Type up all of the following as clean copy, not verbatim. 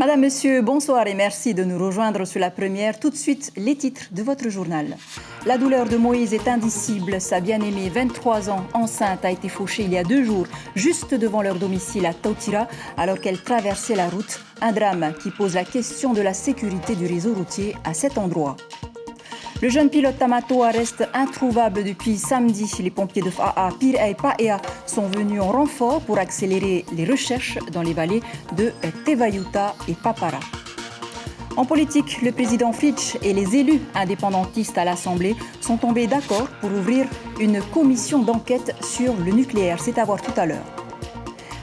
Madame, Monsieur, bonsoir et merci de nous rejoindre sur la première. Tout de suite, les titres de votre journal. La douleur de Moïse est indicible. Sa bien-aimée, 23 ans, enceinte, a été fauchée il y a 2 jours, juste devant leur domicile à Tautira, alors qu'elle traversait la route. Un drame qui pose la question de la sécurité du réseau routier à cet endroit. Le jeune pilote Tamatoa reste introuvable depuis samedi. Les pompiers de FAA, Pire et Paea sont venus en renfort pour accélérer les recherches dans les vallées de Tevayuta et Papara. En politique, le président Fitch et les élus indépendantistes à l'Assemblée sont tombés d'accord pour ouvrir une commission d'enquête sur le nucléaire. C'est à voir tout à l'heure.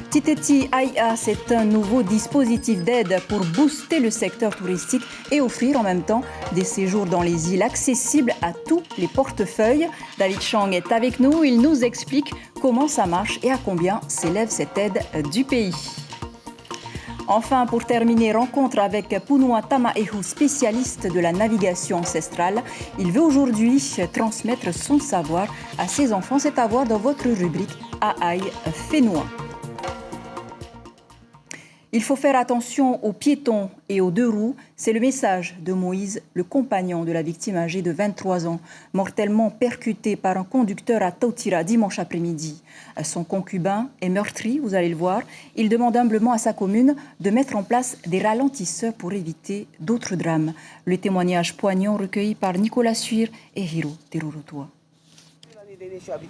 Titeti AIA, c'est un nouveau dispositif d'aide pour booster le secteur touristique et offrir en même temps des séjours dans les îles accessibles à tous les portefeuilles. David Chang est avec nous, il nous explique comment ça marche et à combien s'élève cette aide du pays. Enfin, pour terminer, rencontre avec Punua Tamaehu, spécialiste de la navigation ancestrale. Il veut aujourd'hui transmettre son savoir à ses enfants. C'est à voir dans votre rubrique Aïe Fénois. Il faut faire attention aux piétons et aux 2 roues. C'est le message de Moïse, le compagnon de la victime âgée de 23 ans, mortellement percuté par un conducteur à Tautira dimanche après-midi. Son concubin est meurtri, vous allez le voir. Il demande humblement à sa commune de mettre en place des ralentisseurs pour éviter d'autres drames. Le témoignage poignant recueilli par Nicolas Suir et Hiro Terurutua.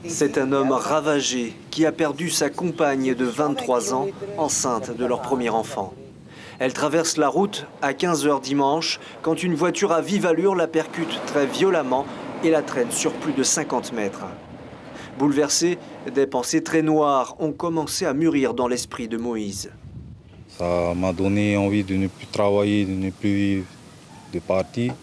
C'est un homme ravagé qui a perdu sa compagne de 23 ans, enceinte de leur premier enfant. Elle traverse la route à 15 h dimanche quand une voiture à vive allure la percute très violemment et la traîne sur plus de 50 mètres. Bouleversé, des pensées très noires ont commencé à mûrir dans l'esprit de Moïse. Ça m'a donné envie de ne plus travailler, de ne plus vivre, de partir.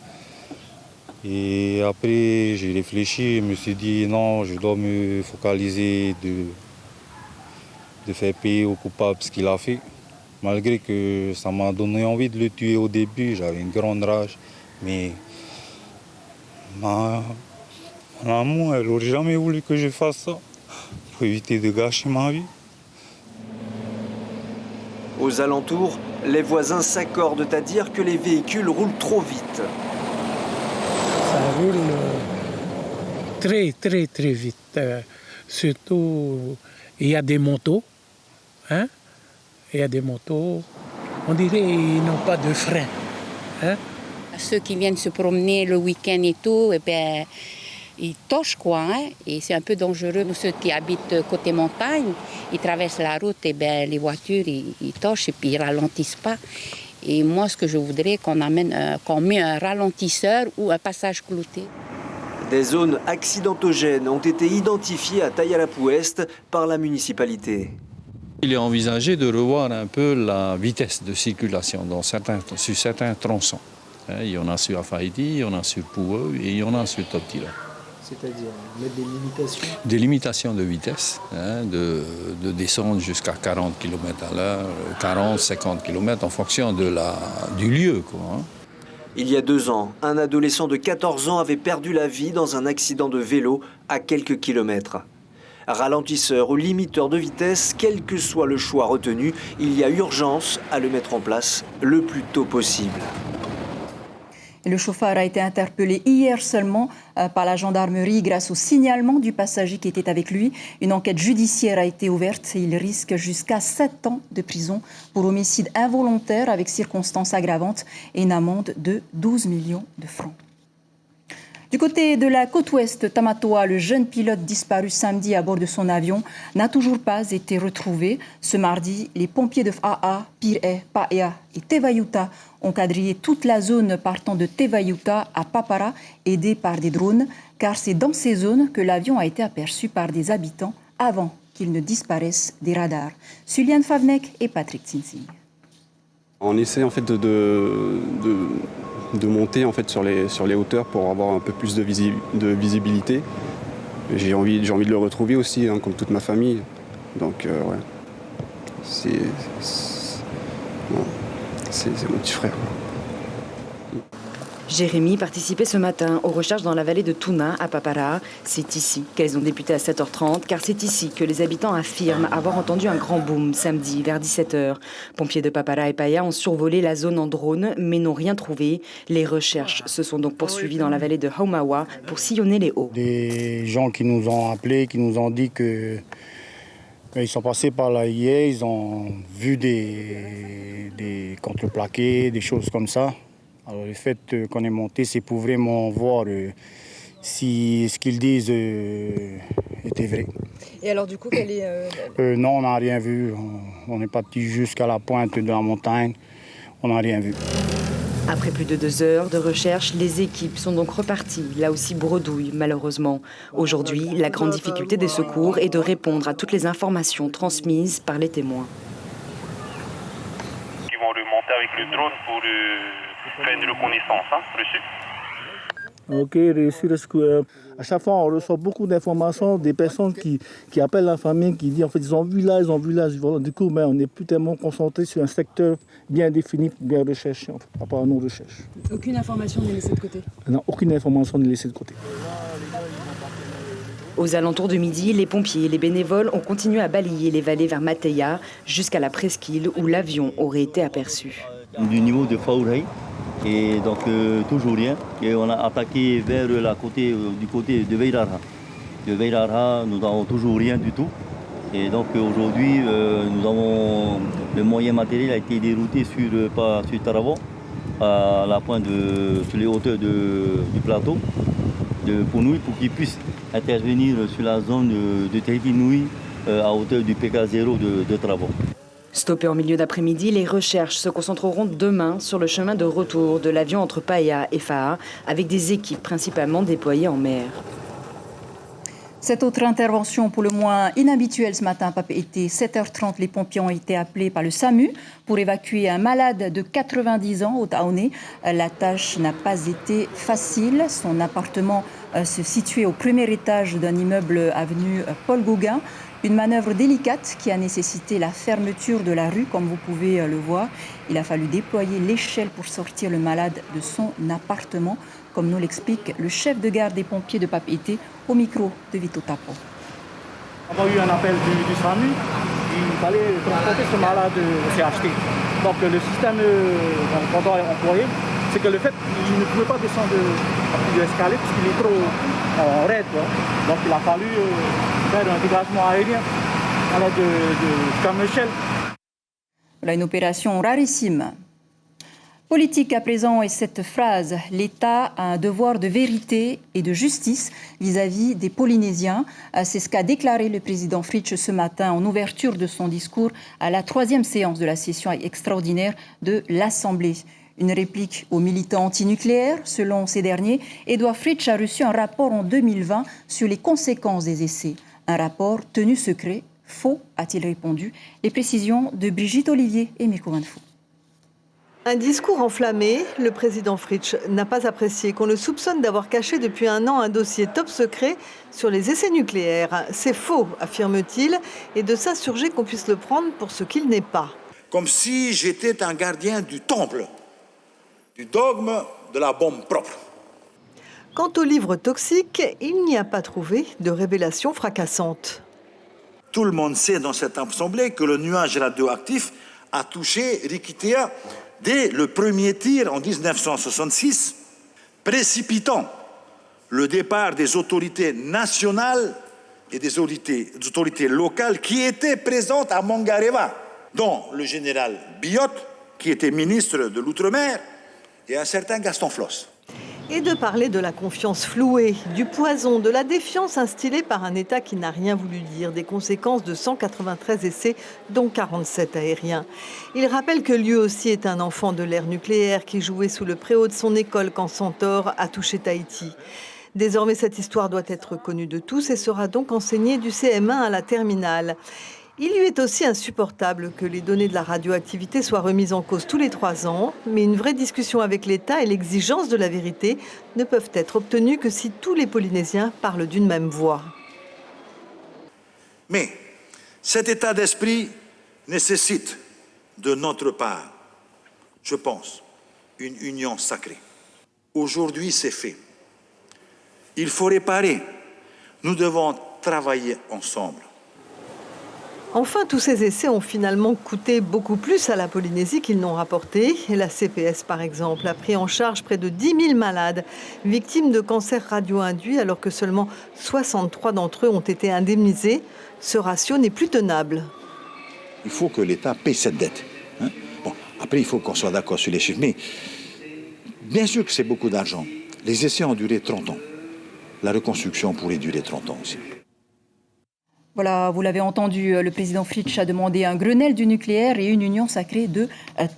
Et après, j'ai réfléchi et me suis dit non, je dois me focaliser de faire payer au coupable ce qu'il a fait. Malgré que ça m'a donné envie de le tuer au début, j'avais une grande rage. Mais mon amour, elle n'aurait jamais voulu que je fasse ça pour éviter de gâcher ma vie. Aux alentours, les voisins s'accordent à dire que les véhicules roulent trop vite. Ça roule très vite. Surtout, il y a des motos. Hein? Il y a des motos. On dirait qu'ils n'ont pas de frein. Hein? Ceux qui viennent se promener le week-end et tout, eh bien, ils tochent quoi. Hein? Et c'est un peu dangereux. Ceux qui habitent côté montagne, ils traversent la route, et bien, les voitures, ils tochent et puis ils ralentissent pas. Et moi, ce que je voudrais, qu'on met un ralentisseur ou un passage clouté. Des zones accidentogènes ont été identifiées à Tayalapu-Est par la municipalité. Il est envisagé de revoir un peu la vitesse de circulation sur certains tronçons. Il y en a sur Afaïti, il y en a sur Poueux et il y en a sur Tautira. C'est-à-dire mettre des limitations? Des limitations de vitesse, de descendre jusqu'à 40 km à l'heure, 40, 50 km en fonction du lieu. Quoi. Il y a 2 ans, un adolescent de 14 ans avait perdu la vie dans un accident de vélo à quelques kilomètres. Ralentisseur ou limiteur de vitesse, quel que soit le choix retenu, il y a urgence à le mettre en place le plus tôt possible. Le chauffeur a été interpellé hier seulement par la gendarmerie grâce au signalement du passager qui était avec lui. Une enquête judiciaire a été ouverte et il risque jusqu'à 7 ans de prison pour homicide involontaire avec circonstances aggravantes et une amende de 12 millions de francs. Du côté de la côte ouest, Tamatoa, le jeune pilote disparu samedi à bord de son avion, n'a toujours pas été retrouvé. Ce mardi, les pompiers de FAA, Pire, Paea et Tevayuta ont quadrillé toute la zone partant de Tevayuta à Papara, aidés par des drones, car c'est dans ces zones que l'avion a été aperçu par des habitants avant qu'il ne disparaisse des radars. Suliane Favnek et Patrick Tsinsing. On essaie en fait de monter en fait sur les hauteurs pour avoir un peu plus de visibilité. J'ai envie de le retrouver aussi, comme toute ma famille. Donc ouais, c'est mon petit frère. Jérémy participait ce matin aux recherches dans la vallée de Tuna, à Papara. C'est ici qu'elles ont débuté à 7h30, car c'est ici que les habitants affirment avoir entendu un grand boom samedi vers 17h. Pompiers de Papara et Paya ont survolé la zone en drone, mais n'ont rien trouvé. Les recherches se sont donc poursuivies dans la vallée de Haumawa pour sillonner les hauts. Des gens qui nous ont appelés, qui nous ont dit que ils sont passés par là hier, ils ont vu des contreplaqués, des choses comme ça. Alors le fait qu'on est monté, c'est pour vraiment voir si ce qu'ils disent était vrai. Et alors du coup, quel est... Non, on n'a rien vu. On est parti jusqu'à la pointe de la montagne. On n'a rien vu. Après plus de 2 heures de recherche, les équipes sont donc reparties, là aussi bredouille malheureusement. Aujourd'hui, la grande difficulté des secours est de répondre à toutes les informations transmises par les témoins. Ils vont remonter avec le drone pour faire une reconnaissance, reçu. Ok, reçu. À chaque fois, on reçoit beaucoup d'informations des personnes qui appellent la famille, qui disent en fait ils ont vu là. Voilà. Du coup, on n'est plus tellement concentré sur un secteur bien défini, bien recherché en fait, par rapport à nos recherches. Aucune information n'est laissée de côté? Non, aucune information n'est laissée de côté. Aux alentours de midi, les pompiers et les bénévoles ont continué à balayer les vallées vers Mateya jusqu'à la presqu'île où l'avion aurait été aperçu. Du niveau de Faourei, et donc toujours rien. Et on a attaqué vers du côté de Veirara. De Veirara, nous n'avons toujours rien du tout. Et donc aujourd'hui, le moyen matériel a été dérouté sur Taravon, à la pointe sur les hauteurs du plateau de Pounoui, pour qu'ils puissent intervenir sur la zone de Tahiti Nui à hauteur du PK0 de Taravon. Stoppés en milieu d'après-midi, les recherches se concentreront demain sur le chemin de retour de l'avion entre Paya et Faa, avec des équipes principalement déployées en mer. Cette autre intervention, pour le moins inhabituelle ce matin à Papeete, 7h30, les pompiers ont été appelés par le SAMU pour évacuer un malade de 90 ans au Taoné. La tâche n'a pas été facile. Son appartement se situait au premier étage d'un immeuble avenue Paul Gauguin. Une manœuvre délicate qui a nécessité la fermeture de la rue, comme vous pouvez le voir. Il a fallu déployer l'échelle pour sortir le malade de son appartement, comme nous l'explique le chef de gare des pompiers de Papeete au micro de Vito Tapo. On a eu un appel du SAMU, il fallait transporter ce malade au CHT. Donc le système qu'on doit employer, c'est que le fait qu'il ne pouvait pas descendre de l'escalier parce qu'il est trop en raid. Donc il a fallu faire un dégagement aérien à l'aide de camion-échelle. Voilà une opération rarissime. Politique à présent est cette phrase « L'État a un devoir de vérité et de justice vis-à-vis des Polynésiens ». C'est ce qu'a déclaré le président Fritsch ce matin en ouverture de son discours à la 3e séance de la session extraordinaire de l'Assemblée. Une réplique aux militants antinucléaires. Selon ces derniers, Édouard Fritsch a reçu un rapport en 2020 sur les conséquences des essais. Un rapport tenu secret. Faux, a-t-il répondu. Les précisions de Brigitte Olivier et Mirko Van Fou. Un discours enflammé, le président Fritsch n'a pas apprécié qu'on le soupçonne d'avoir caché depuis un an un dossier top secret sur les essais nucléaires. C'est faux, affirme-t-il, et de s'insurger qu'on puisse le prendre pour ce qu'il n'est pas. Comme si j'étais un gardien du temple, du dogme de la bombe propre. Quant au livre toxique, il n'y a pas trouvé de révélation fracassante. Tout le monde sait dans cette assemblée que le nuage radioactif a touché Rikitea dès le premier tir en 1966, précipitant le départ des autorités nationales et des autorités locales qui étaient présentes à Mangareva, dont le général Biot, qui était ministre de l'Outre-mer, et un certain Gaston Floss. Et de parler de la confiance flouée, du poison, de la défiance instillée par un État qui n'a rien voulu dire, des conséquences de 193 essais, dont 47 aériens. Il rappelle que lui aussi est un enfant de l'ère nucléaire qui jouait sous le préau de son école quand Centaure a touché Tahiti. Désormais, cette histoire doit être connue de tous et sera donc enseignée du CM1 à la terminale. Il lui est aussi insupportable que les données de la radioactivité soient remises en cause tous les 3 ans, mais une vraie discussion avec l'État et l'exigence de la vérité ne peuvent être obtenues que si tous les Polynésiens parlent d'une même voix. Mais cet état d'esprit nécessite de notre part, je pense, une union sacrée. Aujourd'hui, c'est fait. Il faut réparer. Nous devons travailler ensemble. Enfin, tous ces essais ont finalement coûté beaucoup plus à la Polynésie qu'ils n'ont rapporté. Et la CPS, par exemple, a pris en charge près de 10 000 malades victimes de cancers radio-induits, alors que seulement 63 d'entre eux ont été indemnisés. Ce ratio n'est plus tenable. Il faut que l'État paie cette dette. Hein? Bon, après, il faut qu'on soit d'accord sur les chiffres. Mais bien sûr que c'est beaucoup d'argent. Les essais ont duré 30 ans. La reconstruction pourrait durer 30 ans aussi. Voilà, vous l'avez entendu, le président Fritsch a demandé un Grenelle du nucléaire et une union sacrée de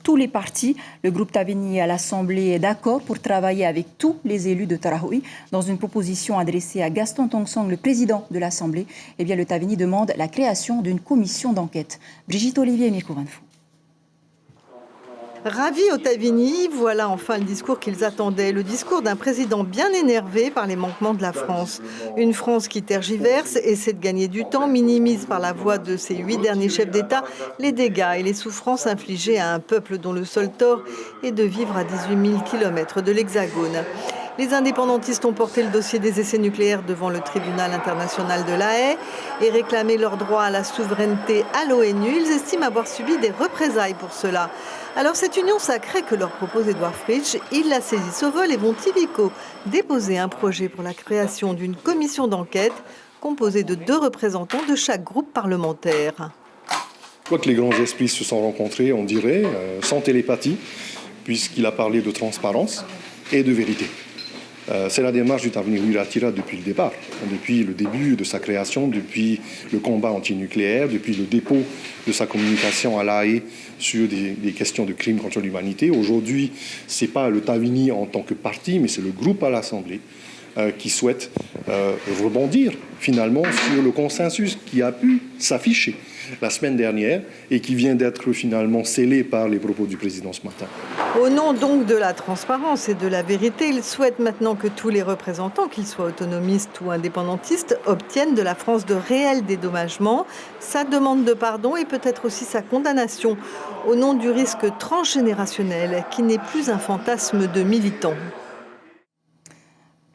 tous les partis. Le groupe Tavini à l'Assemblée est d'accord pour travailler avec tous les élus de Tarahui. Dans une proposition adressée à Gaston Tongsong, le président de l'Assemblée, eh bien, le Tavini demande la création d'une commission d'enquête. Brigitte Olivier et Mirko Vanfou. Ravis au Tavini, voilà enfin le discours qu'ils attendaient. Le discours d'un président bien énervé par les manquements de la France. Une France qui tergiverse, essaie de gagner du temps, minimise par la voix de ses 8 derniers chefs d'État les dégâts et les souffrances infligées à un peuple dont le seul tort est de vivre à 18 000 km de l'Hexagone. Les indépendantistes ont porté le dossier des essais nucléaires devant le tribunal international de La Haye et réclamé leur droit à la souveraineté à l'ONU. Ils estiment avoir subi des représailles pour cela. Alors cette union sacrée que leur propose Édouard Fritsch, ils la saisissent au vol et vont illico déposer un projet pour la création d'une commission d'enquête composée de 2 représentants de chaque groupe parlementaire. Je crois que les grands esprits se sont rencontrés, on dirait, sans télépathie, puisqu'il a parlé de transparence et de vérité. C'est la démarche du Tavini Wiratira depuis le départ, depuis le début de sa création, depuis le combat antinucléaire, depuis le dépôt de sa communication à La Haye sur des questions de crimes contre l'humanité. Aujourd'hui, ce n'est pas le Tavini en tant que parti, mais c'est le groupe à l'Assemblée qui souhaite rebondir finalement sur le consensus qui a pu s'afficher la semaine dernière et qui vient d'être finalement scellé par les propos du président ce matin. Au nom donc de la transparence et de la vérité, il souhaite maintenant que tous les représentants, qu'ils soient autonomistes ou indépendantistes, obtiennent de la France de réels dédommagements, sa demande de pardon et peut-être aussi sa condamnation au nom du risque transgénérationnel qui n'est plus un fantasme de militants.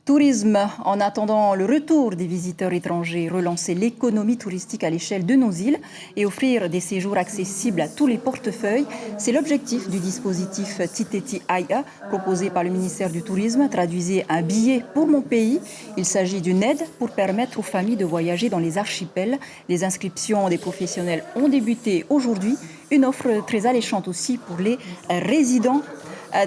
Tourisme, en attendant le retour des visiteurs étrangers, relancer l'économie touristique à l'échelle de nos îles et offrir des séjours accessibles à tous les portefeuilles, c'est l'objectif du dispositif Titeti Aya proposé par le ministère du Tourisme, traduisez un billet pour mon pays. Il s'agit d'une aide pour permettre aux familles de voyager dans les archipels. Les inscriptions des professionnels ont débuté aujourd'hui. Une offre très alléchante aussi pour les résidents.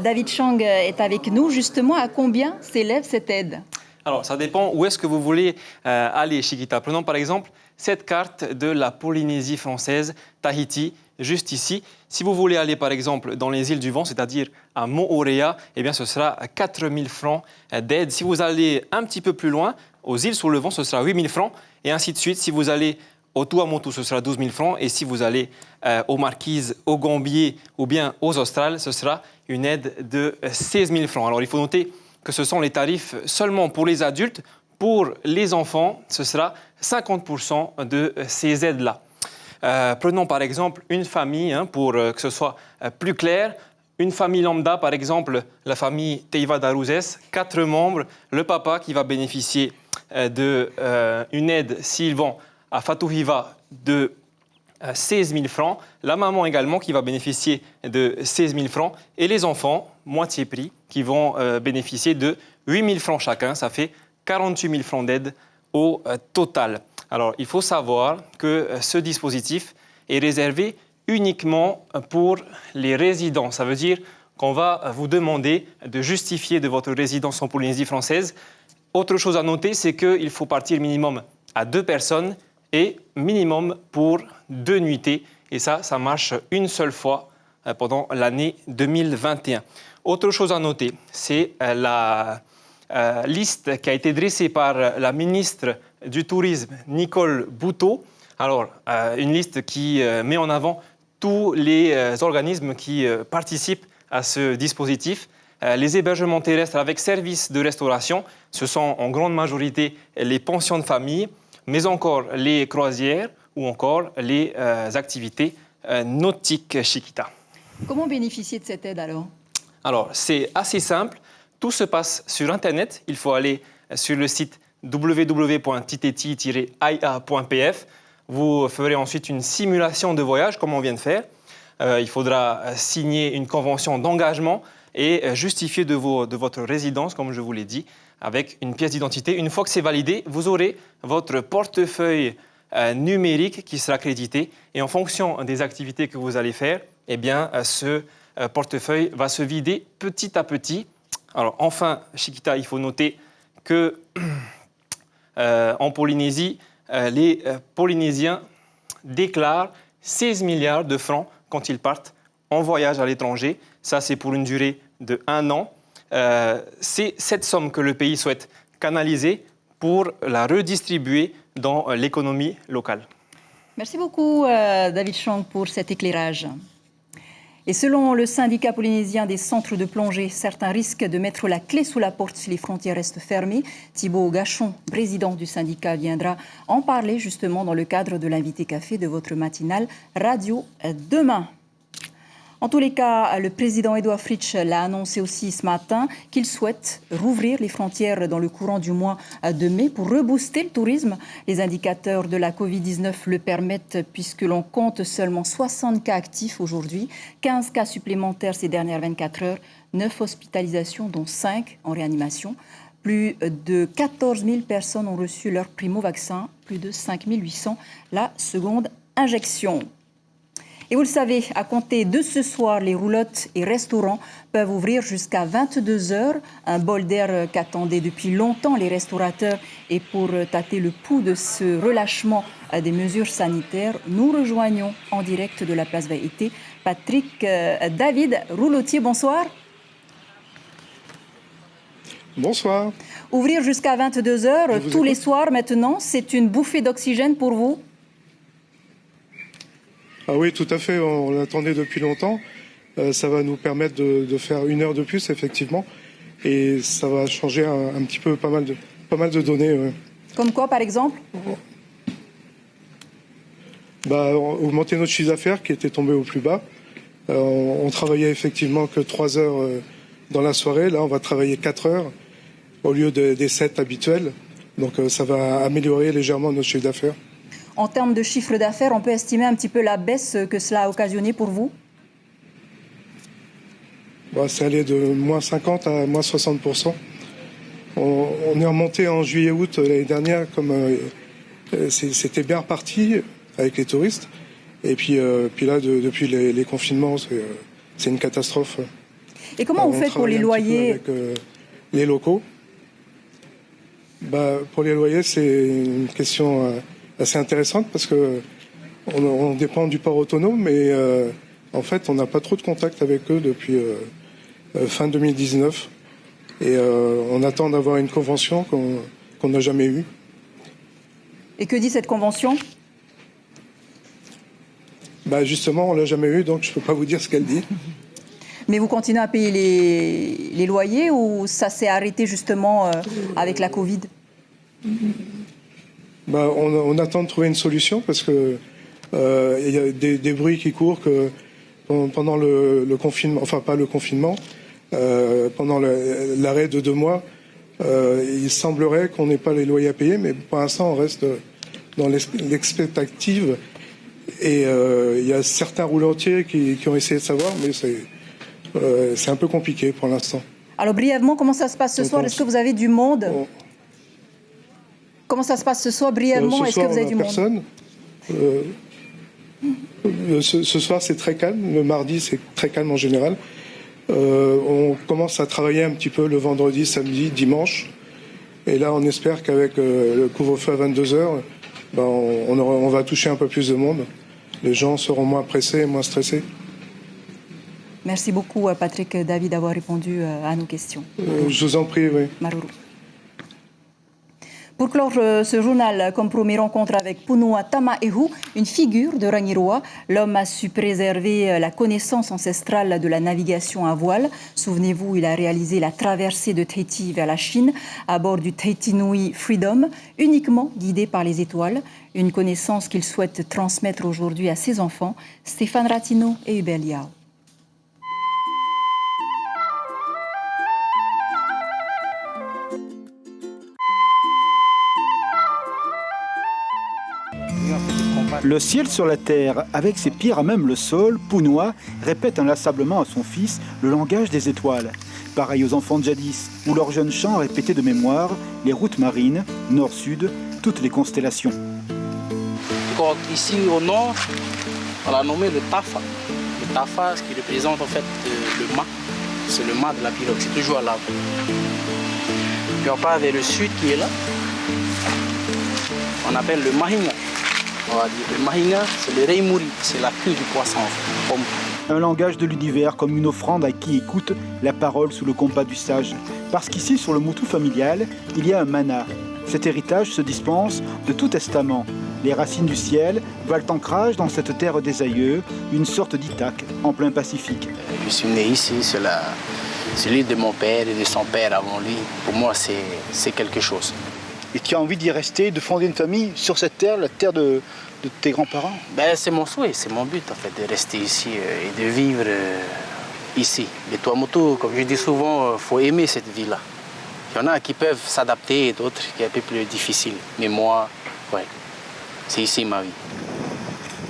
David Chang est avec nous. Justement, à combien s'élève cette aide? Alors, ça dépend où est-ce que vous voulez aller, Chiquita. Prenons par exemple cette carte de la Polynésie française, Tahiti, juste ici. Si vous voulez aller par exemple dans les îles du vent, c'est-à-dire à Moorea, eh bien ce sera 4 000 francs d'aide. Si vous allez un petit peu plus loin, aux îles sous le vent, ce sera 8 000 francs. Et ainsi de suite, si vous allez au Tuamotu, ce sera 12 000 francs. Et si vous allez aux Marquises, aux Gambiers ou bien aux Australes, ce sera une aide de 16 000 francs. Alors, il faut noter que ce sont les tarifs seulement pour les adultes. Pour les enfants, ce sera 50% de ces aides-là. Prenons par exemple une famille, pour que ce soit plus clair. Une famille lambda, par exemple, la famille Teiva-Darouzès, 4 membres. Le papa qui va bénéficier d'une aide s'ils vont à Fatuhiva de 16 000 francs. La maman également qui va bénéficier de 16 000 francs. Et les enfants, moitié prix, qui vont bénéficier de 8 000 francs chacun. Ça fait 48 000 francs d'aide au total. Alors, il faut savoir que ce dispositif est réservé uniquement pour les résidents. Ça veut dire qu'on va vous demander de justifier de votre résidence en Polynésie française. Autre chose à noter, c'est qu'il faut partir minimum à 2 personnes et minimum pour 2 nuitées. Et ça marche une seule fois pendant l'année 2021. Autre chose à noter, c'est la liste qui a été dressée par la ministre du Tourisme, Nicole Boutot. Alors, une liste qui met en avant tous les organismes qui participent à ce dispositif. Les hébergements terrestres avec service de restauration, ce sont en grande majorité les pensions de famille, mais encore les croisières ou encore les activités nautiques, Chiquita. Comment bénéficier de cette aide alors? Alors, c'est assez simple. Tout se passe sur Internet. Il faut aller sur le site www.tteti-ia.pf. Vous ferez ensuite une simulation de voyage, comme on vient de faire. Il faudra signer une convention d'engagement et justifier de votre résidence, comme je vous l'ai dit, avec une pièce d'identité. Une fois que c'est validé, vous aurez votre portefeuille numérique qui sera crédité. Et en fonction des activités que vous allez faire, eh bien, ce portefeuille va se vider petit à petit. Alors, enfin, Chiquita, il faut noter que en Polynésie, les Polynésiens déclarent 16 milliards de francs quand ils partent en voyage à l'étranger. Ça, c'est pour une durée de 1 an. C'est cette somme que le pays souhaite canaliser pour la redistribuer dans l'économie locale. Merci beaucoup, David Chang, pour cet éclairage. Et selon le syndicat polynésien des centres de plongée, certains risquent de mettre la clé sous la porte si les frontières restent fermées. Thibaut Gachon, président du syndicat, viendra en parler justement dans le cadre de l'invité café de votre matinale radio demain. En tous les cas, le président Édouard Fritsch l'a annoncé aussi ce matin qu'il souhaite rouvrir les frontières dans le courant du mois de mai pour rebooster le tourisme. Les indicateurs de la Covid-19 le permettent puisque l'on compte seulement 60 cas actifs aujourd'hui, 15 cas supplémentaires ces dernières 24 heures, 9 hospitalisations dont 5 en réanimation. Plus de 14 000 personnes ont reçu leur primo-vaccin, plus de 5 800 la seconde injection. Et vous le savez, à compter de ce soir, les roulottes et restaurants peuvent ouvrir jusqu'à 22 heures. Un bol d'air qu'attendaient depuis longtemps les restaurateurs. Et pour tâter le pouls de ce relâchement des mesures sanitaires, nous rejoignons en direct de la place Vaïté Patrick David Roulotier. Bonsoir. Bonsoir. Ouvrir jusqu'à 22 heures tous les soirs maintenant, c'est une bouffée d'oxygène pour vous? Ah oui, tout à fait, on l'attendait depuis longtemps. Ça va nous permettre de faire 1 heure de plus, effectivement. Et ça va changer un petit peu pas mal de données. Ouais. Comme quoi, par exemple? Augmenter notre chiffre d'affaires qui était tombé au plus bas. On travaillait effectivement que 3 heures dans la soirée. Là, on va travailler 4 heures au lieu des 7 habituels. Donc ça va améliorer légèrement notre chiffre d'affaires. En termes de chiffre d'affaires, on peut estimer un petit peu la baisse que cela a occasionné pour vous? C'est allé de moins 50 à moins 60%. On est remonté en juillet-août l'année dernière, comme c'était bien reparti avec les touristes. Et puis là, depuis les confinements, c'est une catastrophe. Et comment vous faites pour les loyers avec les locaux. Pour les loyers, c'est une question assez intéressante parce que on dépend du port autonome, mais en fait, on n'a pas trop de contact avec eux depuis fin 2019. Et on attend d'avoir une convention qu'on n'a jamais eue. Et que dit cette convention? Justement, on l'a jamais eue, donc je ne peux pas vous dire ce qu'elle dit. Mais vous continuez à payer les loyers ou ça s'est arrêté justement avec la Covid? On attend de trouver une solution parce que il y a des bruits qui courent que pendant le confinement, enfin pas le confinement, pendant l'arrêt de 2 mois, il semblerait qu'on n'ait pas les loyers à payer, mais pour l'instant on reste dans l'expectative. Et il y a certains roulotiers qui ont essayé de savoir, mais c'est un peu compliqué pour l'instant. Alors brièvement, comment ça se passe ce soir? Est-ce que vous avez du monde? Comment ça se passe ce soir brièvement? Est-ce que vous avez du monde? Ce soir, c'est très calme. Le mardi, c'est très calme en général. On commence à travailler un petit peu le vendredi, samedi, dimanche. Et là, on espère qu'avec le couvre-feu à 22h, on va toucher un peu plus de monde. Les gens seront moins pressés et moins stressés. Merci beaucoup, Patrick David, d'avoir répondu à nos questions. Je vous en prie, oui. Maruru. Pour clore ce journal, comme promis, rencontre avec Punua Tamaehu, une figure de Rangiroa. L'homme a su préserver la connaissance ancestrale de la navigation à voile. Souvenez-vous, il a réalisé la traversée de Tahiti vers la Chine à bord du Tahiti Nui Freedom, uniquement guidé par les étoiles. Une connaissance qu'il souhaite transmettre aujourd'hui à ses enfants, Stéphane Ratino et Hubert Liao. Le ciel sur la terre, avec ses pieds à même le sol, Pounoua répète inlassablement à son fils le langage des étoiles. Pareil aux enfants de jadis, où leur jeune chant répétait de mémoire les routes marines, nord-sud, toutes les constellations. Ici au nord, on l'a nommé le Tafa. Le Tafa, ce qui représente en fait le mât. C'est le mât de la pirogue, c'est toujours à l'arbre. Puis on part vers le sud qui est là. On appelle le Mahina. On va dire le Mahina, c'est le Reimouri, c'est la queue du poisson. Un langage de l'univers comme une offrande à qui écoute la parole sous le compas du sage. Parce qu'ici, sur le moutou familial, il y a un mana. Cet héritage se dispense de tout testament. Les racines du ciel valent ancrage dans cette terre des aïeux, une sorte d'Ithaque en plein Pacifique. Je suis né ici, c'est l'île de mon père et de son père avant lui. Pour moi, c'est quelque chose. Et tu as envie d'y rester, de fonder une famille sur cette terre, la terre de tes grands-parents? C'est mon souhait, c'est mon but en fait, de rester ici et de vivre ici. Les Tuamotu, comme je dis souvent, il faut aimer cette vie-là. Il y en a qui peuvent s'adapter et d'autres qui sont un peu plus difficiles. Mais moi, ouais, c'est ici ma vie.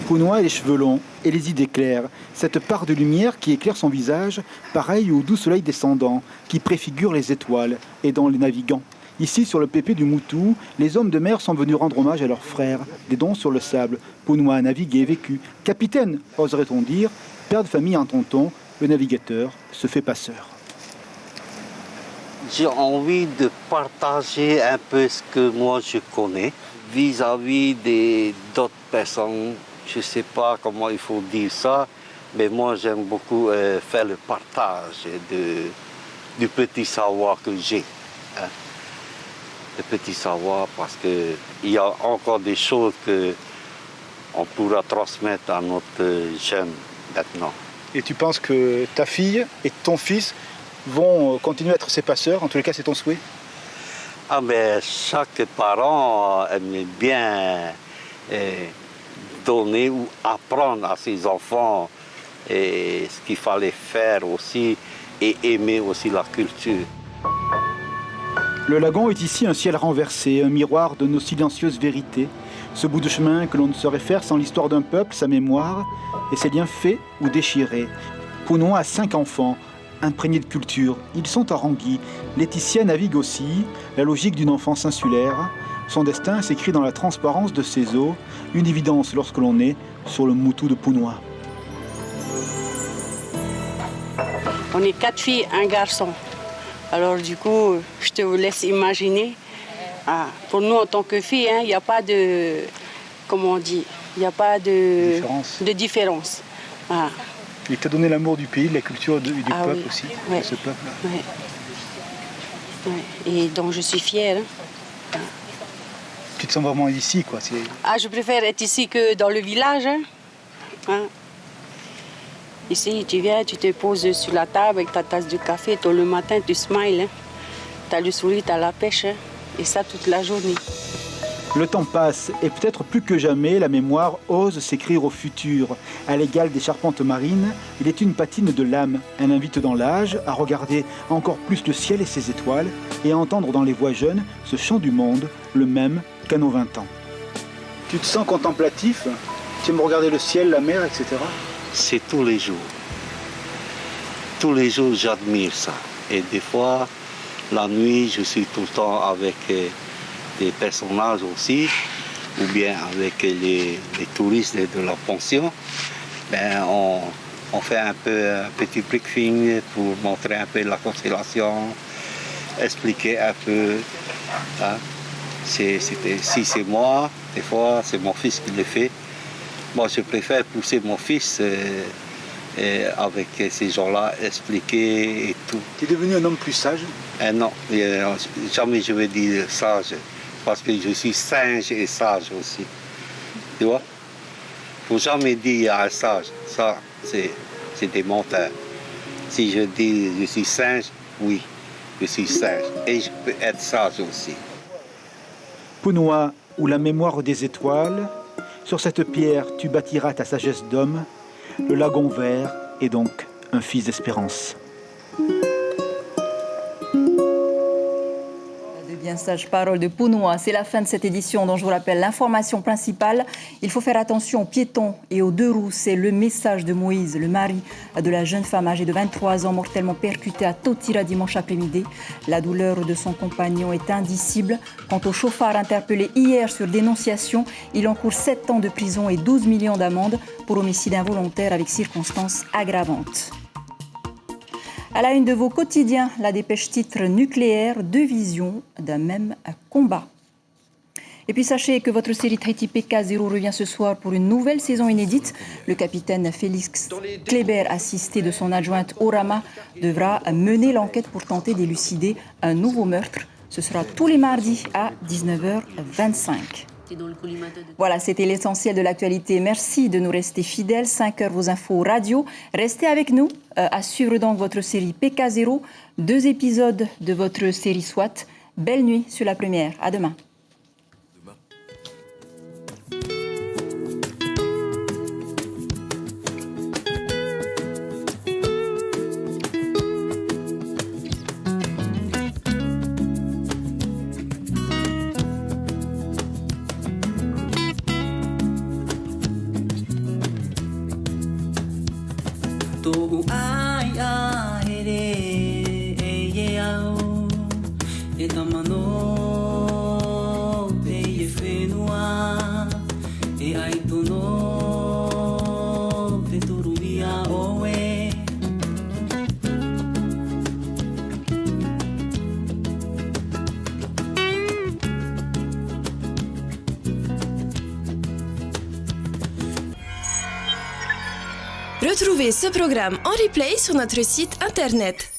Pounoua a les cheveux longs et les idées claires, cette part de lumière qui éclaire son visage, pareil au doux soleil descendant, qui préfigure les étoiles, aidant les navigants. Ici, sur le pépé du Moutou, les hommes de mer sont venus rendre hommage à leurs frères, des dons sur le sable. Pounoua a navigué et vécu. Capitaine, oserait-on dire, père de famille en tonton, le navigateur se fait passeur. J'ai envie de partager un peu ce que moi je connais vis-à-vis d'autres personnes. Je ne sais pas comment il faut dire ça, mais moi j'aime beaucoup faire le partage du petit savoir que j'ai. Hein. Le petit savoir parce qu'il y a encore des choses qu'on pourra transmettre à notre jeune maintenant. Et tu penses que ta fille et ton fils vont continuer à être ses passeurs? En tous les cas, c'est ton souhait? Ah mais chaque parent aime bien donner ou apprendre à ses enfants ce qu'il fallait faire aussi et aimer aussi la culture. Le lagon est ici un ciel renversé, un miroir de nos silencieuses vérités. Ce bout de chemin que l'on ne saurait faire sans l'histoire d'un peuple, sa mémoire et ses liens faits ou déchirés. Pounoua a 5 enfants, imprégnés de culture. Ils sont à Rangui. Laetitia navigue aussi, la logique d'une enfance insulaire. Son destin s'écrit dans la transparence de ses eaux, une évidence lorsque l'on est sur le Moutou de Pounoua. On est 4 filles, un garçon. Alors du coup, je te laisse imaginer. Pour nous, en tant que filles, il n'y a pas de... Comment on dit? Il n'y a pas de différence. Il t'a donné l'amour du pays, de la culture du peuple aussi, ouais. de ce peuple-là. Ouais. Ouais. Et donc je suis fière. Tu te sens vraiment ici, quoi. Je préfère être ici que dans le village. Ici, tu viens, tu te poses sur la table avec ta tasse de café, tôt le matin, tu smiles. Tu as le sourire, tu as la pêche, et ça toute la journée. Le temps passe, et peut-être plus que jamais, la mémoire ose s'écrire au futur. À l'égal des charpentes marines, il est une patine de l'âme. Elle invite dans l'âge à regarder encore plus le ciel et ses étoiles, et à entendre dans les voix jeunes ce chant du monde, le même qu'à nos 20 ans. Tu te sens contemplatif? Tu aimes regarder le ciel, la mer, etc. C'est tous les jours. Tous les jours, j'admire ça. Et des fois, la nuit, je suis tout le temps avec des personnages aussi, ou bien avec les touristes de la pension. On fait un petit briefing pour montrer un peu la constellation, expliquer un peu. Hein. Si c'est moi, des fois, c'est mon fils qui le fait. Moi, je préfère pousser mon fils avec ces gens-là, expliquer et tout. Tu es devenu un homme plus sage? Non, jamais je vais dire sage, parce que je suis singe et sage aussi. Tu vois? Il ne faut jamais dire un sage, ça, c'est des menteurs. Si je dis je suis singe, oui, je suis singe. Et je peux être sage aussi. Pounoua, ou la mémoire des étoiles. Sur cette pierre, tu bâtiras ta sagesse d'homme. Le lagon vert est donc un fils d'espérance. De bien bien sage-parole de Pounoua. C'est la fin de cette édition dont je vous rappelle l'information principale. Il faut faire attention aux piétons et aux deux roues. C'est le message de Moïse, le mari de la jeune femme âgée de 23 ans mortellement percutée à Totira dimanche après-midi. La douleur de son compagnon est indicible. Quant au chauffard interpellé hier sur dénonciation, il encourt 7 ans de prison et 12 millions d'amende pour homicide involontaire avec circonstances aggravantes. À la une de vos quotidiens, la dépêche titre nucléaire, deux visions d'un même combat. Et puis sachez que votre série Tahiti PK0 revient ce soir pour une nouvelle saison inédite. Le capitaine Félix Kléber, assisté de son adjointe Orama, devra mener l'enquête pour tenter d'élucider un nouveau meurtre. Ce sera tous les mardis à 19h25. Voilà, c'était l'essentiel de l'actualité. Merci de nous rester fidèles. 5 heures, vos infos radio. Restez avec nous. À suivre donc votre série PK0. 2 épisodes de votre série SWAT. Belle nuit sur la première. À demain. Retrouvez ce programme en replay sur notre site internet